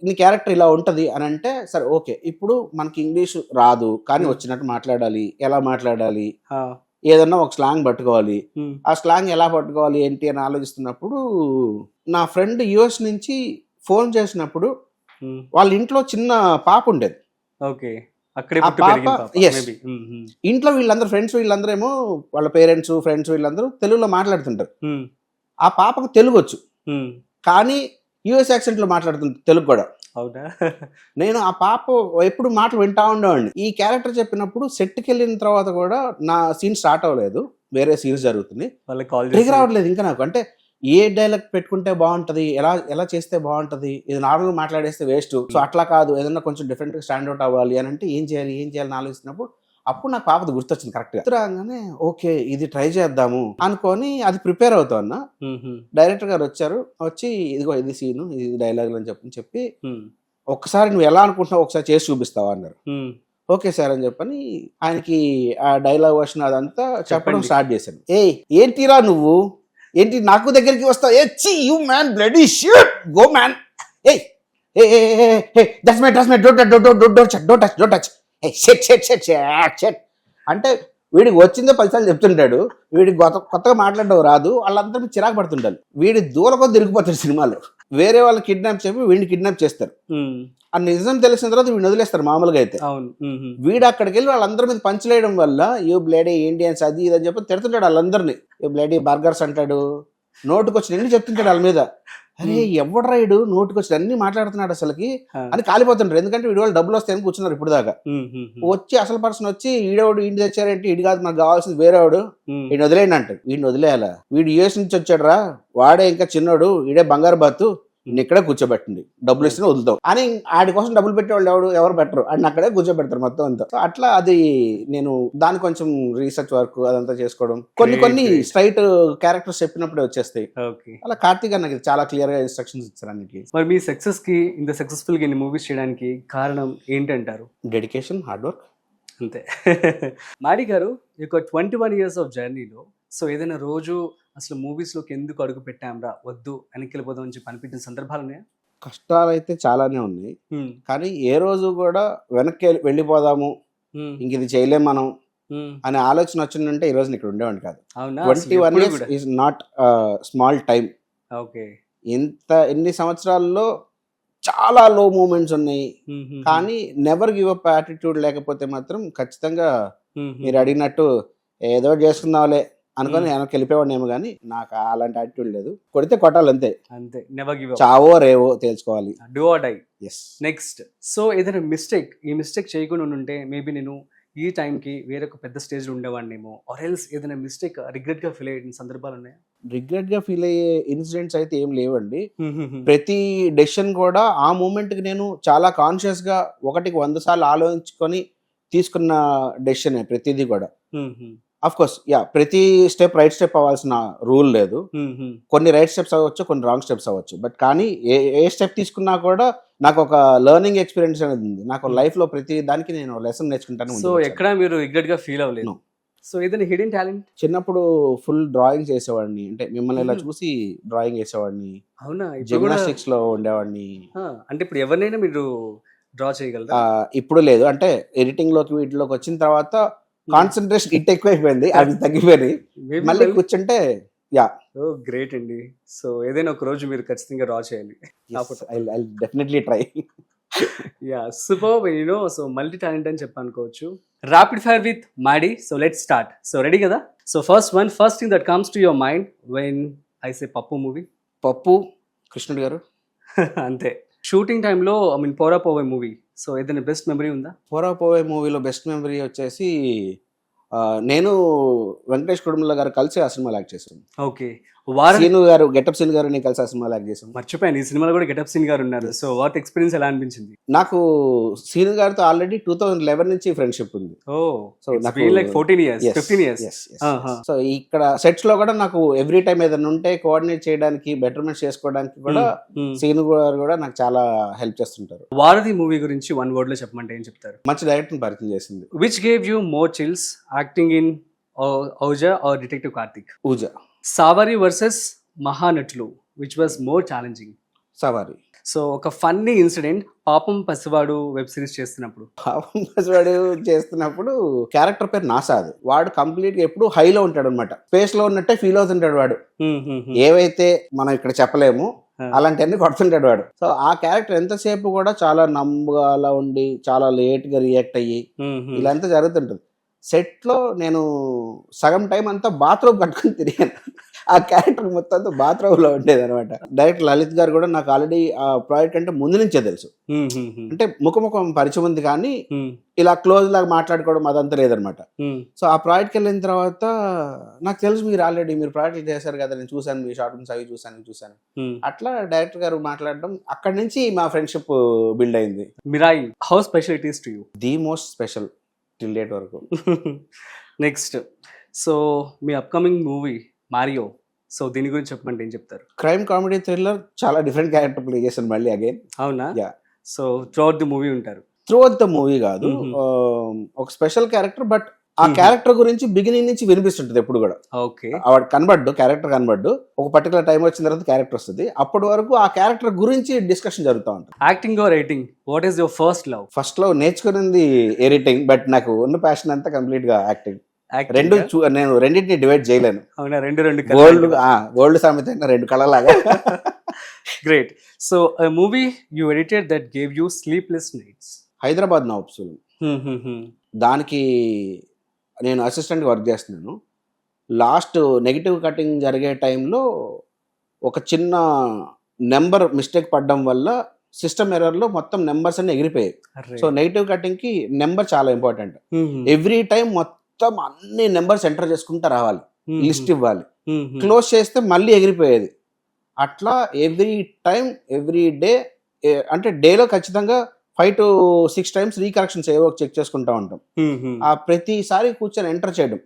నీ క్యారెక్టర్ ఇలా ఉంటది అని అంటే సరే ఓకే, ఇప్పుడు మనకి ఇంగ్లీష్ రాదు కానీ వచ్చినట్టు మాట్లాడాలి, ఎలా మాట్లాడాలి, ఏదన్నా ఒక స్లాంగ్ పట్టుకోవాలి. ఆ స్లాంగ్ ఎలా పట్టుకోవాలి ఏంటి అని ఆలోచిస్తున్నప్పుడు నా ఫ్రెండ్ యుఎస్ నుంచి ఫోన్ చేసినప్పుడు వాళ్ళ ఇంట్లో చిన్న పాప ఉండేది. ఇంట్లో వీళ్ళందరూ ఫ్రెండ్స్ వీళ్ళందరూ ఏమో వాళ్ళ పేరెంట్స్ ఫ్రెండ్స్ వీళ్ళందరూ తెలుగులో మాట్లాడుతుంటారు. ఆ పాపకు తెలుగు వచ్చు కానీ యుఎస్ యాక్సెంట్ లో మాట్లాడుతుంటారు తెలుగు కూడా. నేను ఆ పాప ఎప్పుడు మాటలు వింటా ఉండేవాడిని. ఈ క్యారెక్టర్ చెప్పినప్పుడు సెట్కి వెళ్ళిన తర్వాత కూడా నా సీన్ స్టార్ట్ అవ్వలేదు, వేరే సీన్స్ జరుగుతుంది, ట్రిగర్ అవ్వట్లేదు ఇంకా నాకు. అంటే ఏ డైలాగ్ పెట్టుకుంటే బాగుంటది, ఎలా చేస్తే బాగుంటది, ఇది నార్మల్ మాట్లాడేస్తే వేస్ట్. సో అట్లా కాదు, ఏదన్నా కొంచెం డిఫరెంట్ గా స్టాండ్ అవుట్ అవ్వాలి అని అంటే ఏం చేయాలని ఆలోచిస్తున్నప్పుడు అప్పుడు నాకు పాపది గుర్తొచ్చింది కరెక్ట్ గా. రాగానే ఓకే ఇది ట్రై చేద్దాము అనుకొని అది ప్రిపేర్ అవుతా అన్న. డైరెక్టర్ గారు వచ్చి ఇదిగో ఇది సీను ఇది డైలాగ్ అని చెప్పి ఒక్కసారి నువ్వు ఎలా అనుకుంటున్నావు ఒకసారి చేసి చూపిస్తావా అన్నారు. ఓకే సార్ అని చెప్పని ఆయనకి ఆ డైలాగ్ వర్షన్ అదంతా చెప్పడం స్టార్ట్ చేశాను. ఏంటిరా నువ్వు ఏంటి నాకు దగ్గరికి వస్తావు, you man bloody shit go man, don't touch అంటే వీడికి వచ్చిందో 10 సార్లు చెప్తుంటాడు. వీడికి కొత్తగా మాట్లాడడం రాదు, వాళ్ళందరూ చిరాకు పడుతుంటారు. వీడి దూరంగా తిరిగిపోతాడు సినిమాలో. వేరే వాళ్ళు కిడ్నాప్ చెప్పి వీడిని కిడ్నాప్ చేస్తారు. ఆ నిజం తెలిసిన తర్వాత వీడిని వదిలేస్తారు మామూలుగా అయితే. వీడు అక్కడికి వెళ్ళి వాళ్ళందరి మీద పంచలేయడం వల్ల యూ బ్లేడీ ఇండియన్స్ అది ఇది అని చెప్పి తిడుతుంటాడు వాళ్ళందరినీ. యూ బ్లేడీ బర్గర్స్ అంటాడు, నోటుకొచ్చి ఎన్ని చెప్తుంటాడు వాళ్ళ మీద. అరే ఎవడు రైడు నోటుకొచ్చి అన్ని మాట్లాడుతున్నాడు అసలుకి అని కాలిపోతుంటారు. ఎందుకంటే వీడి వాళ్ళు డబ్బులు వస్తాయని కూర్చున్నారు ఇప్పుడు దాకా. వచ్చి అసలు పర్సన్ వచ్చి ఈడేవాడు ఇంటి తెచ్చారంటే ఇడి కాదు మనకు కావాల్సింది వేరేవాడు, వీడిని వదిలేయండి అంటాడు. వీడిని వదిలేయాలా, వీడు యూఎస్ నుంచి వచ్చాడు రా, వాడే ఇంకా చిన్నోడు, ఈడే బంగారు బాతు, ఇక్కడే కూర్చోబెట్టండి డబ్బులు ఇస్తే వదులుతాం అని ఆడి కోసం డబ్బులు పెట్టేవాళ్ళు ఎవరు పెట్టరు, అని అక్కడే కూర్చోబెడతారు మొత్తం అంతా. అట్లా అది నేను దాని కొంచెం రీసెర్చ్ వర్క్ అదంతా చేసుకోవడం, కొన్ని స్ట్రైట్ క్యారెక్టర్స్ చెప్పినప్పుడే వచ్చేస్తాయి. అలా కార్తీక్ అన్నకి చాలా క్లియర్ గా ఇన్స్ట్రక్షన్స్ ఇచ్చారు అన్నిటికీ. మరి మీ సక్సెస్ కి ఇంత సక్సెస్ఫుల్ గా ఇన్ని మూవీస్ చేయడానికి కారణం ఏంటంటారు? డెడికేషన్, హార్డ్ వర్క్, అంతే. మాడి గారు ఈ 21 years ఆఫ్ జర్నీలో సో ఏదైనా రోజు అసలు మూవీస్లోకి ఎందుకు అడుగు పెట్టాంరా వద్దు వెనక్కి వెళ్ళిపోదాం అని చెప్పి అనిపించిన సందర్భాలు ఉన్నాయా? కష్టాలు అయితే చాలానే ఉన్నాయి, కానీ ఏ రోజు కూడా వెనక్కి వెళ్ళిపోదాము ఇంక ఇది చేయలేం మనం అనే ఆలోచన వచ్చిందంటే ఈ రోజు ఇక్కడ ఉండేవాడిని కాదు. 21 years is not small time. ఎన్ని సంవత్సరాల్లో చాలా లో మూమెంట్స్ ఉన్నాయి, కానీ నెవర్ గివ్ అప్ యాటిట్యూడ్ లేకపోతే మాత్రం ఖచ్చితంగా మీరు అడిగినట్టు ఏదో చేసుకుందాంలే అనుకొని వెనక్కి వెళ్ళిపోయాడేమో, కానీ నాకు అలాంటి యాటిట్యూడ్ లేదు. కొడితే కొట్టాలి అంతే, చావో రేవో తేల్చుకోవాలి. Do or die. Next so ఏదైనా ఈ మిస్టేక్ చేయకుండా ఉంటే మేబీ నేను ఈ టైంకి వేరొక పెద్ద స్టేజ్ ఉండేవాడినేమో, ఆర్ ఎల్స్ ఏదైనా మిస్టేక్ రిగ్రెట్ గా ఫీల్ అయ్యే సందర్భాలు ఉన్నాయా? రిగ్రెట్ గా ఫీల్ అయ్యే ఇన్సిడెంట్స్ అయితే ఏం లేవండి. ప్రతి డెసిషన్ కూడా ఆ మూమెంట్ కి నేను చాలా కాన్షియస్ గా 1కి 100 సార్లు ఆలోచించుకొని తీసుకున్న డెసిషన్ ప్రతిదీ కూడా. అఫ్ కోర్స్ ప్రతి స్టెప్ రైట్ స్టెప్ అవ్వాల్సిన రూల్ లేదు. కొన్ని రైట్ స్టెప్స్ అవ్వచ్చు, కొన్ని రాంగ్ స్టెప్స్ అవ్వచ్చు. బట్ కానీ ఏ స్టెప్ తీసుకున్నా కూడా నాకు ఒక లెర్నింగ్ ఎక్స్పీరియన్స్ అనేది ఉంది. నాకు లైఫ్ లో ప్రతి దానికి నేను లెసన్ నేర్చుకుంటాను. సో ఎక్కడ మీరు రిగ్రెట్ గా ఫీల్ అవ్వలేదు? సో ఏదైనా హిడెన్ టాలెంట్? చిన్నప్పుడు ఫుల్ డ్రాయింగ్ చేసేవాడిని, అంటే మిమ్మల్ని ఇలా చూసి డ్రాయింగ్ చేసేవాడిని. అవునా? జిమ్నాస్టిక్స్ లో ఉండేవాడిని. అంటే ఇప్పుడు ఎవరినైనా మీరు డ్రా చేయగలరా? ఇప్పుడు లేదు, అంటే ఎడిటింగ్ లోకి వీటిలోకి వచ్చిన తర్వాత కాన్సన్ట్రేషన్ ఇట్ ఎక్కువైపోయింది, అది తగ్గిపోయింది. మళ్ళీ కూర్చుంటే గ్రేట్ అండి. సో ఏదైనా ఒక రోజు మీరు ఖచ్చితంగా డ్రా చేయాలి. Definitely try. Super. So multi talent అని చెప్పనుకోవచ్చు. ర్యాపిడ్ ఫైర్ విత్ మాడి. So let's start. So ready కదా? So first thing that comes to your mind when I say Pappu movie. పప్పు కృష్ణుడు గారు. అంతే. షూటింగ్ టైంలో ఐ మీన్ పోరా పోవే మూవీ, సో ఏదైనా బెస్ట్ మెమరీ ఉందా? పోరా పోవే మూవీలో బెస్ట్ మెమరీ వచ్చేసి నేను వెంకటేష్ కుటుంబల గారు కలిసి ఆ సినిమాలో యాక్ట్ చేశాను. ఓకే. వారధి సీను గారు, గెటప్ సీన్ గారు నేను కలిసి ఆ సినిమాలో యాక్ట్ చేశాను. మర్చిపోయాను, ఈ సినిమాలో కూడా గెటప్ సీన్ గారు ఉన్నారు. సో వాట్ ఎక్స్పీరియన్స్ ఎలా అనిపించింది? నాకు సీను గారితో ఆల్రెడీ 2011 నుంచి ఫ్రెండ్షిప్ ఉంది. ఓ సో నాకు లైక్ 14 ఇయర్స్ 15 ఇయర్స్. సో ఇక్కడ సెట్స్ లో కూడా నాకు ఎవ్రీ టైం ఏదైనా ఉంటే కోఆర్డినేట్ చేయడానికి, బెటర్మెంట్ చేసుకోవడానికి కూడా సీను గారు కూడా నాకు చాలా హెల్ప్ చేస్తుంటారు. వారధి మూవీ గురించి వన్ వర్డ్ లో చెప్పమంటే ఏం చెప్తారు? మంచి డైరెక్టర్ పరిచయం చేసింది. Which gave you more chills, acting in Ouija or detective Karthik? Ouija. Savaari versus మహానటులు, which was more challenging? Savaari. So ఒక ఫన్నీ ఇన్సిడెంట్, పాపం పసివాడు వెబ్ సిరీస్ చేస్తున్నప్పుడు. పాపం పసివాడు చేస్తున్నప్పుడు క్యారెక్టర్ పేరు నాసాద్. వాడు కంప్లీట్ గా ఎప్పుడు హైలో ఉంటాడు అనమాట, స్పేస్ లో ఉన్నట్టే ఫీల్ అవుతుంటాడు వాడు. ఏవైతే మనం ఇక్కడ చెప్పలేము అలాంటివన్నీ కొడుతుంటాడు వాడు. సో ఆ క్యారెక్టర్ ఎంతసేపు కూడా చాలా నమ్మగా ఉండి చాలా లేట్ గా రియాక్ట్ అయ్యి ఇలా అంతా జరుగుతుంటది. సెట్ లో నేను సగం టైం అంతా బాత్రూమ్ కట్టుకుని తిరిగాను. ఆ క్యారెక్టర్ మొత్తం అంతా బాత్రూమ్ లో ఉండేది అనమాట. డైరెక్టర్ లలిత్ గారు కూడా నాకు ఆల్రెడీ ఆ ప్రాజెక్ట్ అంటే ముందు నుంచే తెలుసు. అంటే ముఖముఖం పరిచయం ఉంది కానీ ఇలా క్లోజ్ లాగా మాట్లాడుకోవడం అదంతా లేదనమాట. సో ఆ ప్రాజెక్ట్కి వెళ్ళిన తర్వాత నాకు తెలుసు మీరు ఆల్రెడీ మీరు ప్రాజెక్ట్ చేశారు కదా, నేను చూసాను మీ షార్ట్ ఫిల్మ్స్ అవి చూసాను. అట్లా డైరెక్టర్ గారు మాట్లాడడం, అక్కడి నుంచి మా ఫ్రెండ్షిప్ బిల్డ్ అయింది. Mirai, how special it is to you? The most special till date వరకు. నెక్స్ట్, సో మీ అప్కమింగ్ మూవీ మారియో, సో దీని గురించి చెప్పమంటే ఏం చెప్తారు? క్రైమ్ కామెడీ థ్రిల్లర్, చాలా డిఫరెంట్ క్యారెక్టర్ ప్లే చేశాను మళ్ళీ అగైన్. అవునా? Yeah. So throughout the movie ఉంటారు? త్రూఅవుట్ ద మూవీ కాదు, ఒక స్పెషల్ క్యారెక్టర్. బట్ ఆ క్యారెక్టర్ గురించి బిగినింగ్ నుంచి వినిపిస్తుంటది ఎప్పుడు కూడా. ఓకే. వాడు క్యారెక్టర్ కనబడ్డు, ఒక పర్టికులర్ టైం వచ్చిన తర్వాత క్యారెక్టర్ వస్తుంది. అప్పటి వరకు ఆ క్యారెక్టర్ గురించి డిస్కషన్ జరుగుతూ ఉంటుంది. Acting are writing, what is your first love? First లో నేర్చుకున్నది ఎడిటింగ్, బట్ నాకు ఉన్న ప్యాషన్ అంతా కంప్లీట్ గా యాక్టింగ్. నేను రెండింటిని డివైడ్ చేయలేను. అవునా? రెండు గోల్డ్ సామెత రెండు కళలాగా. Great. So movie you edited that gave you sleepless nights, Hyderabad Nawabs. దానికి నేను అసిస్టెంట్గా వర్క్ చేస్తున్నాను. లాస్ట్ నెగిటివ్ కటింగ్ జరిగే టైంలో ఒక చిన్న నెంబర్ మిస్టేక్ పడడం వల్ల సిస్టమ్ ఎర్రర్లో మొత్తం నెంబర్స్ అన్ని ఎగిరిపోయాయి. సో నెగిటివ్ కటింగ్కి నెంబర్ చాలా ఇంపార్టెంట్. ఎవ్రీ టైం మొత్తం అన్ని నెంబర్స్ ఎంటర్ చేసుకుంటా రావాలి, లిస్ట్ ఇవ్వాలి. క్లోజ్ చేస్తే మళ్ళీ ఎగిరిపోయేది. అట్లా ఎవ్రీ టైం ఎవ్రీ డే, అంటే డేలో ఖచ్చితంగా 5 to 6 times రీకరెక్షన్స్ ఏవో చెక్ చేసుకుంటా ఉంటాం. ఆ ప్రతిసారి కూర్చొని ఎంటర్ చేయడం,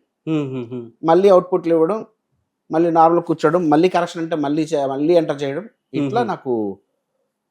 మళ్ళీ అవుట్పుట్లు ఇవ్వడం, మళ్ళీ నార్మల్ కూర్చోవడం, మళ్ళీ కరెక్షన్ అంటే మళ్ళీ ఎంటర్ చేయడం. ఇట్లా నాకు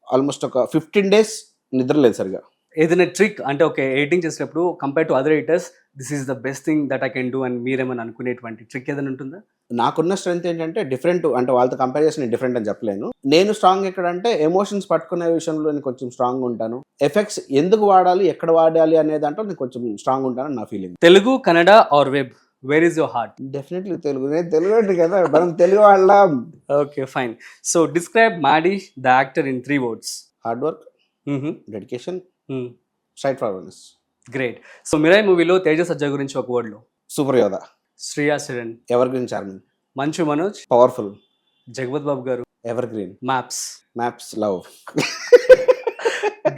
ఆల్మోస్ట్ ఒక 15 days నిద్ర లేదు సరిగా. ఏదైనా ట్రిక్ అంటే ఓకే ఎడిటింగ్ చేసేటప్పుడు compare to other editors this is the best thing that I can do అని మీరేమని అనుకునేటువంటి ట్రిక్ ఏదైనా ఉంటుందా? నాకున్న స్ట్రెంత్ ఏంటంటే డిఫరెంట్, అంటే వాళ్ళతో కంపేర్ చేసి నేను డిఫరెంట్ అని చెప్పలేను. నేను స్ట్రాంగ్ ఎక్కడంటే ఎమోషన్స్ పట్టుకునే విషయంలో నేను కొంచెం స్ట్రాంగ్ ఉంటాను. ఎఫెక్ట్స్ ఎందుకు వాడాలి, ఎక్కడ వాడాలి అనే దాంట్లో నేను కొంచెం స్ట్రాంగ్ ఉంటానని నా feeling. Telugu, Kannada or web, where is your heart? Definitely Telugu. నేను తెలుగు కదా, మనం తెలుగు వాళ్ళం. Okay fine. సో డిస్క్రైబ్ మాడి the actor in 3 words. Hard work, dedication, straightforwardness. Great. So Mirai మూవీలో తేజ సజ్జా గురించి ఒక వర్డ్ లో? సూపర్ యోధా. Shriya Saran evergreen charming. Manchu Manoj powerful. Jagapathi Babu గారు evergreen. Maps love.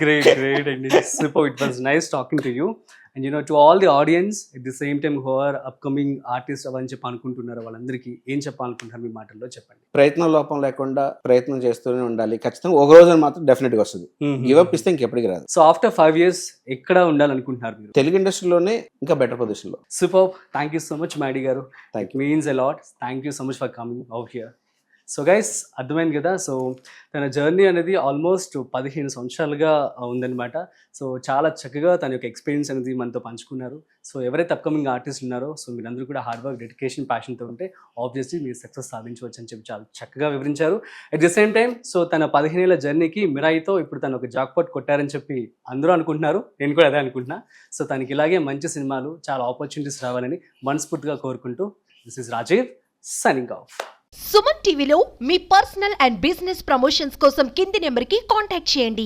Great and super. It was nice talking to you, and to all the audience at the same time who are upcoming artists avani చెప్పాలనుకుంటున్నారు వాళ్ళందరికీ ఏం చెప్పాలనుకుంటున్నారు మీ మాటల్లో చెప్పండి. ప్రయత్నం లోపం లేకుండా ప్రయత్నం చేస్తూనే ఉండాలి. ఖచ్చితంగా ఒక రోజు మాత్రం డెఫినెట్ గా వస్తుంది. గివ్ అప్ ఇస్తే ఇంకెప్పటికి రాదు. సో ఆఫ్టర్ 5 years ఎక్కడ ఉండాలనుకుంటున్నారు మీరు? తెలుగు ఇండస్ట్రీలోనే ఇంకా బెటర్ పొజిషన్ లో. Super. Thank you so much మాడి గారు. Thank you. Means a lot. Thank you so much for coming out here. So guys అర్థమైంది కదా. సో తన జర్నీ అనేది ఆల్మోస్ట్ 15 సంవత్సరాలుగా ఉందన్నమాట. సో చాలా చక్కగా తన యొక్క ఎక్స్పీరియన్స్ అనేది మనతో పంచుకున్నారు. సో ఎవరైతే అప్కమింగ్ ఆర్టిస్ట్ ఉన్నారో సో మీరందరూ కూడా హార్డ్ వర్క్, డెడికేషన్, ప్యాషన్తో ఉంటే ఆబ్వియస్లీ మీరు సక్సెస్ సాధించవచ్చు అని చెప్పి చాలా చక్కగా వివరించారు. At the same time so తన 15 ఏళ్ల జర్నీకి మిరాయితో ఇప్పుడు తను ఒక జాక్పాట్ కొట్టారని చెప్పి అందరూ అనుకుంటున్నారు. నేను కూడా అదే అనుకుంటున్నా. సో తనకి ఇలాగే మంచి సినిమాలు, చాలా ఆపర్చునిటీస్ రావాలని మనస్ఫూర్తిగా కోరుకుంటూ this is Rajeev signing off. Suman టీవీలో మీ పర్సనల్ అండ్ బిజినెస్ ప్రమోషన్స్ కోసం కింది నెంబర్కి కాంటాక్ట్ చేయండి.